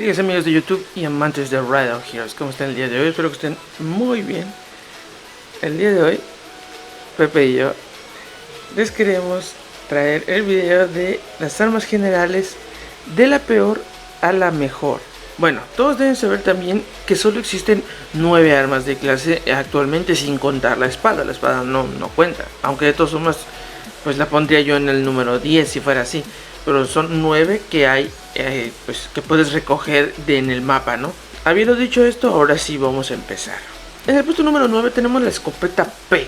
Queridos amigos de YouTube y amantes de Rider Heroes, ¿cómo están el día de hoy? Espero que estén muy bien. El día de hoy, Pepe y yo les queremos traer el video de las armas generales de la peor a la mejor. Bueno, todos deben saber también que solo existen 9 armas de clase actualmente, sin contar la espada. La espada no cuenta, aunque de todas formas pues la pondría yo en el número 10 si fuera así. Pero son 9 que hay, pues que puedes recoger en el mapa, ¿no? Habiendo dicho esto, ahora sí vamos a empezar. En el puesto número 9 tenemos la escopeta P.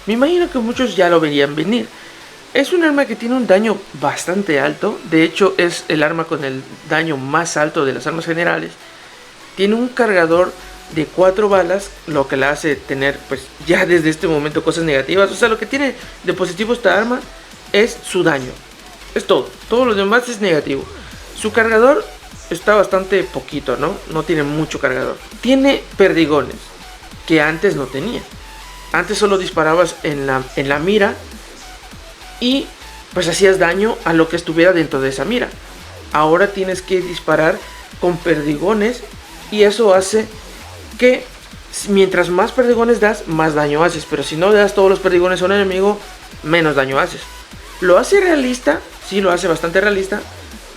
Me imagino que muchos ya lo verían venir. Es un arma que tiene un daño bastante alto. De hecho, es el arma con el daño más alto de las armas generales. Tiene un cargador de 4 balas, lo que la hace tener, pues, ya desde este momento cosas negativas. O sea, lo que tiene de positivo esta arma es su daño. Es todo lo demás es negativo. Su cargador está bastante poquito, ¿no? No tiene mucho cargador. Tiene perdigones, que antes no tenía. Antes solo disparabas en la mira y pues hacías daño a lo que estuviera dentro de esa mira. Ahora tienes que disparar con perdigones y eso hace que mientras más perdigones das, más daño haces. Pero si no das todos los perdigones a un enemigo, menos daño haces. Lo hace realista, sí lo hace bastante realista,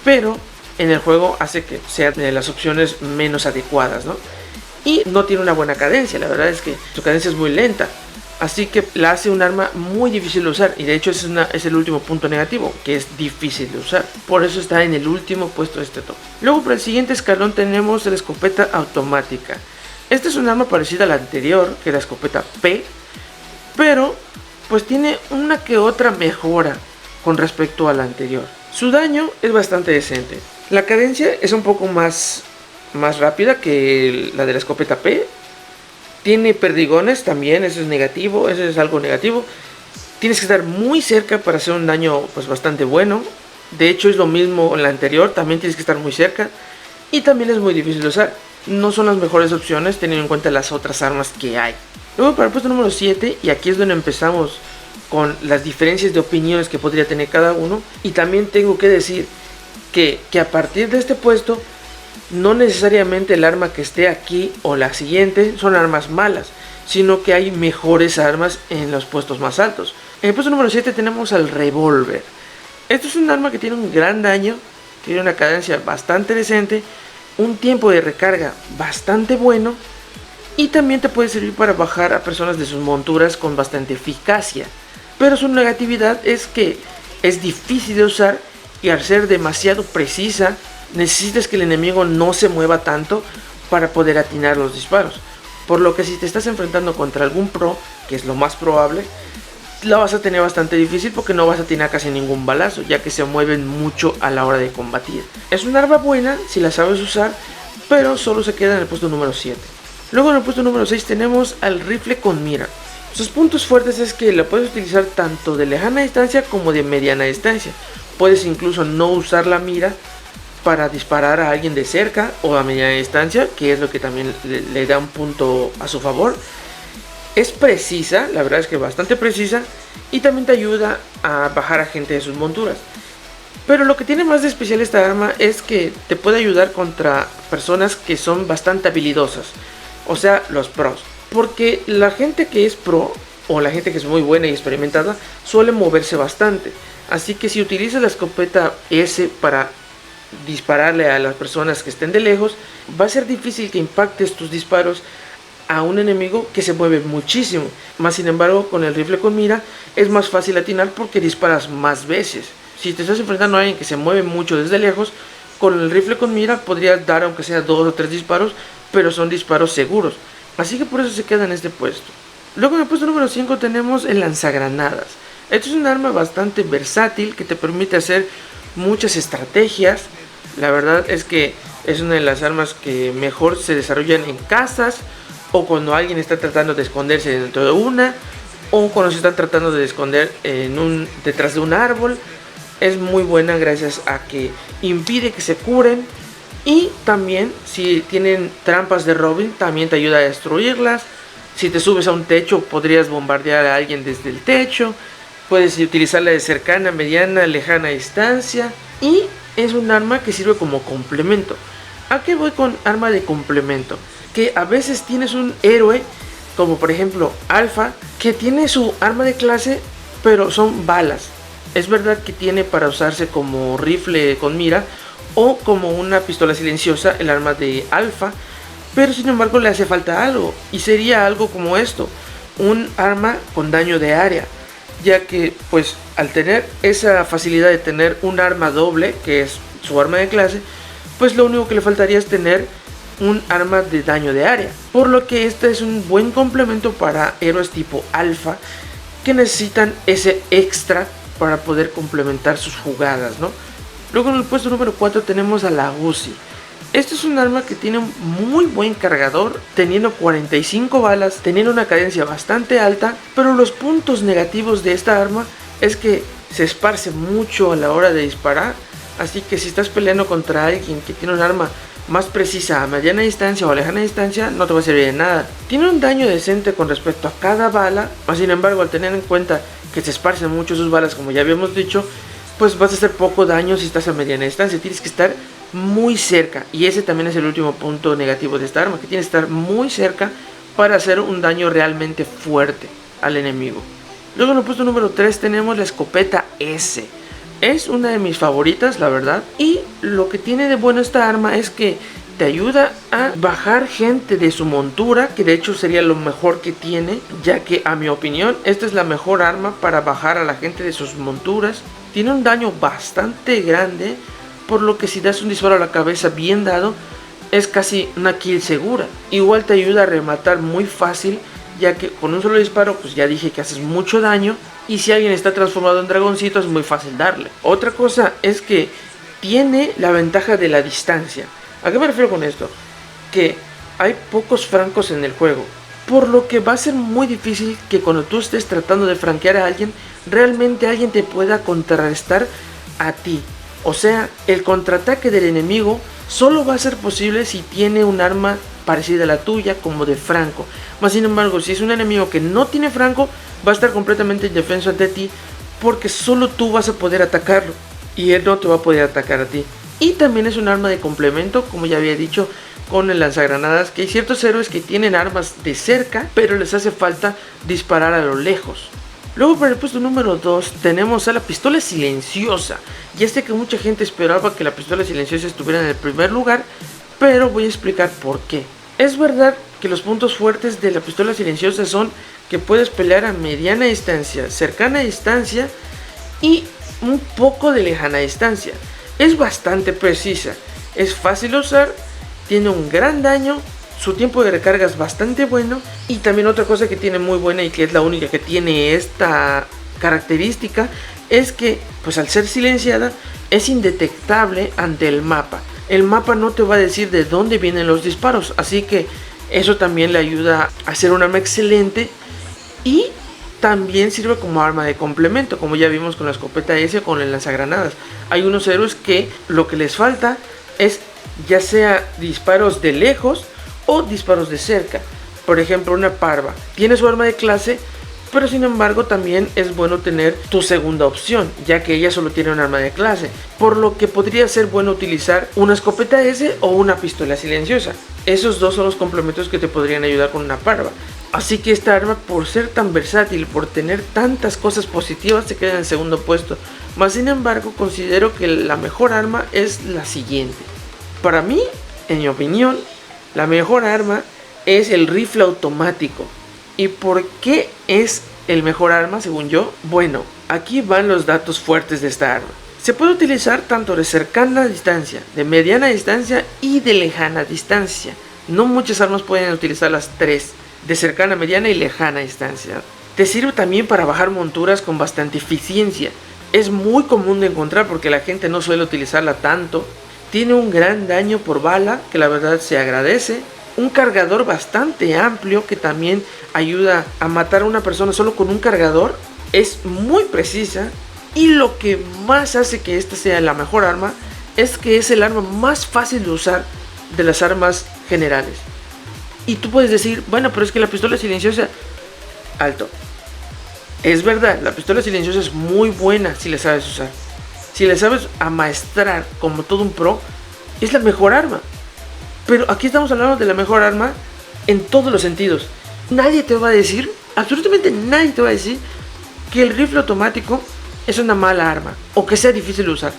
pero en el juego hace que sea de las opciones menos adecuadas, ¿no? Y no tiene una buena cadencia, la verdad es que su cadencia es muy lenta. Así que la hace un arma muy difícil de usar. Y de hecho es el último punto negativo, que es difícil de usar. Por eso está en el último puesto de este top. Luego por el siguiente escalón tenemos la escopeta automática. Esta es un arma parecida a la anterior, que es la escopeta P, pero pues tiene una que otra mejora con respecto a la anterior. Su daño es bastante decente. La cadencia es un poco más rápida que la de la escopeta P. Tiene perdigones también, eso es negativo, eso es algo negativo. Tienes que estar muy cerca para hacer un daño pues bastante bueno. De hecho es lo mismo en la anterior, también tienes que estar muy cerca. Y también es muy difícil de usar. No son las mejores opciones teniendo en cuenta las otras armas que hay. Luego para el puesto número 7, y aquí es donde empezamos con las diferencias de opiniones que podría tener cada uno. Y también tengo que decir que a partir de este puesto, no necesariamente el arma que esté aquí o la siguiente son armas malas, sino que hay mejores armas en los puestos más altos. En el puesto número 7 tenemos al revólver. Esto es un arma que tiene un gran daño, tiene una cadencia bastante decente, un tiempo de recarga bastante bueno y también te puede servir para bajar a personas de sus monturas con bastante eficacia. Pero su negatividad es que es difícil de usar y al ser demasiado precisa, necesitas que el enemigo no se mueva tanto para poder atinar los disparos. Por lo que si te estás enfrentando contra algún pro, que es lo más probable, la vas a tener bastante difícil porque no vas a atinar casi ningún balazo, ya que se mueven mucho a la hora de combatir. Es un arma buena si la sabes usar, pero solo se queda en el puesto número 7. Luego en el puesto número 6 tenemos al rifle con mira. Sus puntos fuertes es que la puedes utilizar tanto de lejana distancia como de mediana distancia. Puedes incluso no usar la mira para disparar a alguien de cerca o a mediana distancia, que es lo que también le da un punto a su favor. Es precisa, la verdad es que bastante precisa, y también te ayuda a bajar a gente de sus monturas. Pero lo que tiene más de especial esta arma es que te puede ayudar contra personas que son bastante habilidosas, o sea, los pros. Porque la gente que es pro o la gente que es muy buena y experimentada suele moverse bastante. Así que si utilizas la escopeta S para dispararle a las personas que estén de lejos, va a ser difícil que impactes tus disparos a un enemigo que se mueve muchísimo. Más sin embargo, con el rifle con mira es más fácil atinar porque disparas más veces. Si te estás enfrentando a alguien que se mueve mucho desde lejos, con el rifle con mira podrías dar aunque sea 2 o 3 disparos, pero son disparos seguros. Así que por eso se queda en este puesto. Luego en el puesto número 5 tenemos el lanzagranadas. Esto es un arma bastante versátil que te permite hacer muchas estrategias. La verdad es que es una de las armas que mejor se desarrollan en casas, o cuando alguien está tratando de esconderse dentro de una, o cuando se están tratando de esconder detrás de un árbol. Es muy buena gracias a que impide que se curen. Y también si tienen trampas de Robin, también te ayuda a destruirlas. Si te subes a un techo, podrías bombardear a alguien desde el techo. Puedes utilizarla de cercana, mediana, lejana distancia. Y es un arma que sirve como complemento. ¿A qué voy con arma de complemento? Que a veces tienes un héroe, como por ejemplo Alpha, que tiene su arma de clase, pero son balas. Es verdad que tiene para usarse como rifle con mira o como una pistola silenciosa el arma de Alpha, pero sin embargo le hace falta algo, y sería algo como esto, un arma con daño de área, ya que pues al tener esa facilidad de tener un arma doble, que es su arma de clase, pues lo único que le faltaría es tener un arma de daño de área, por lo que este es un buen complemento para héroes tipo Alpha que necesitan ese extra para poder complementar sus jugadas, ¿no? Luego en el puesto número 4 tenemos a la Uzi. Este es un arma que tiene un muy buen cargador, teniendo 45 balas, teniendo una cadencia bastante alta, pero los puntos negativos de esta arma es que se esparce mucho a la hora de disparar, así que si estás peleando contra alguien que tiene un arma más precisa a mediana distancia o a lejana distancia, no te va a servir de nada. Tiene un daño decente con respecto a cada bala, sin embargo al tener en cuenta que se esparcen mucho sus balas, como ya habíamos dicho, pues vas a hacer poco daño si estás a mediana distancia. Tienes que estar muy cerca, y ese también es el último punto negativo de esta arma, que tienes que estar muy cerca para hacer un daño realmente fuerte al enemigo. Luego en el puesto número 3 tenemos la escopeta S. Es una de mis favoritas, la verdad, y lo que tiene de bueno esta arma es que te ayuda a bajar gente de su montura, que de hecho sería lo mejor que tiene, ya que a mi opinión esta es la mejor arma para bajar a la gente de sus monturas. Tiene un daño bastante grande, por lo que si das un disparo a la cabeza bien dado, es casi una kill segura. Igual te ayuda a rematar muy fácil, ya que con un solo disparo, pues ya dije que haces mucho daño, y si alguien está transformado en dragoncito es muy fácil darle. Otra cosa es que tiene la ventaja de la distancia. ¿A qué me refiero con esto? Que hay pocos francos en el juego, por lo que va a ser muy difícil que cuando tú estés tratando de franquear a alguien, realmente alguien te pueda contrarrestar a ti. O sea, el contraataque del enemigo solo va a ser posible si tiene un arma parecida a la tuya, como de franco. Más sin embargo, si es un enemigo que no tiene franco, va a estar completamente indefenso ante ti, porque solo tú vas a poder atacarlo y él no te va a poder atacar a ti. Y también es un arma de complemento, como ya había dicho, con el lanzagranadas, que hay ciertos héroes que tienen armas de cerca, pero les hace falta disparar a lo lejos. Luego para el puesto número 2 tenemos a la pistola silenciosa. Ya sé que mucha gente esperaba que la pistola silenciosa estuviera en el primer lugar, pero voy a explicar por qué. Es verdad que los puntos fuertes de la pistola silenciosa son que puedes pelear a mediana distancia, cercana distancia y un poco de lejana distancia. Es bastante precisa, es fácil de usar, tiene un gran daño, su tiempo de recarga es bastante bueno, y también otra cosa que tiene muy buena y que es la única que tiene esta característica es que pues al ser silenciada es indetectable ante el mapa. El mapa no te va a decir de dónde vienen los disparos, así que eso también le ayuda a ser un arma excelente, y también sirve como arma de complemento, como ya vimos con la escopeta S o con el lanzagranadas. Hay unos héroes que lo que les falta es ya sea disparos de lejos o disparos de cerca. Por ejemplo, una parva tiene su arma de clase, pero sin embargo también es bueno tener tu segunda opción, ya que ella solo tiene un arma de clase, por lo que podría ser bueno utilizar una escopeta S o una pistola silenciosa. Esos dos son los complementos que te podrían ayudar con una parva. Así que esta arma, por ser tan versátil, por tener tantas cosas positivas, se queda en segundo puesto. Más sin embargo, considero que la mejor arma es la siguiente. Para mí, en mi opinión, la mejor arma es el rifle automático. ¿Y por qué es el mejor arma según yo? Bueno, aquí van los datos fuertes de esta arma. Se puede utilizar tanto de cercana distancia, de mediana distancia y de lejana distancia. No muchas armas pueden utilizar las tres, de cercana, mediana y lejana distancia. Te sirve también para bajar monturas con bastante eficiencia. Es muy común de encontrar porque la gente no suele utilizarla tanto. Tiene un gran daño por bala, que la verdad se agradece. Un cargador bastante amplio que también ayuda a matar a una persona solo con un cargador. Es muy precisa, y lo que más hace que esta sea la mejor arma es que es el arma más fácil de usar de las armas generales. Y tú puedes decir, bueno, pero es que la pistola silenciosa... Alto. Es verdad, la pistola silenciosa es muy buena si la sabes usar. Si la sabes amaestrar como todo un pro, es la mejor arma. Pero aquí estamos hablando de la mejor arma en todos los sentidos. Nadie te va a decir, absolutamente nadie te va a decir que el rifle automático es una mala arma o que sea difícil de usar.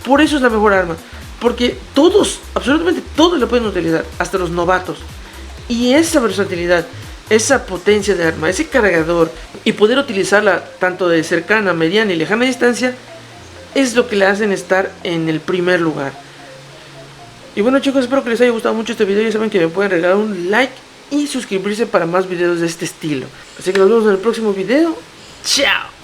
Por eso es la mejor arma, porque todos, absolutamente todos la pueden utilizar, hasta los novatos. Y esa versatilidad, esa potencia de arma, ese cargador y poder utilizarla tanto de cercana, mediana y lejana distancia es lo que le hacen estar en el primer lugar. Y bueno chicos, espero que les haya gustado mucho este video. Ya saben que me pueden regalar un like y suscribirse para más videos de este estilo. Así que nos vemos en el próximo video. ¡Chao!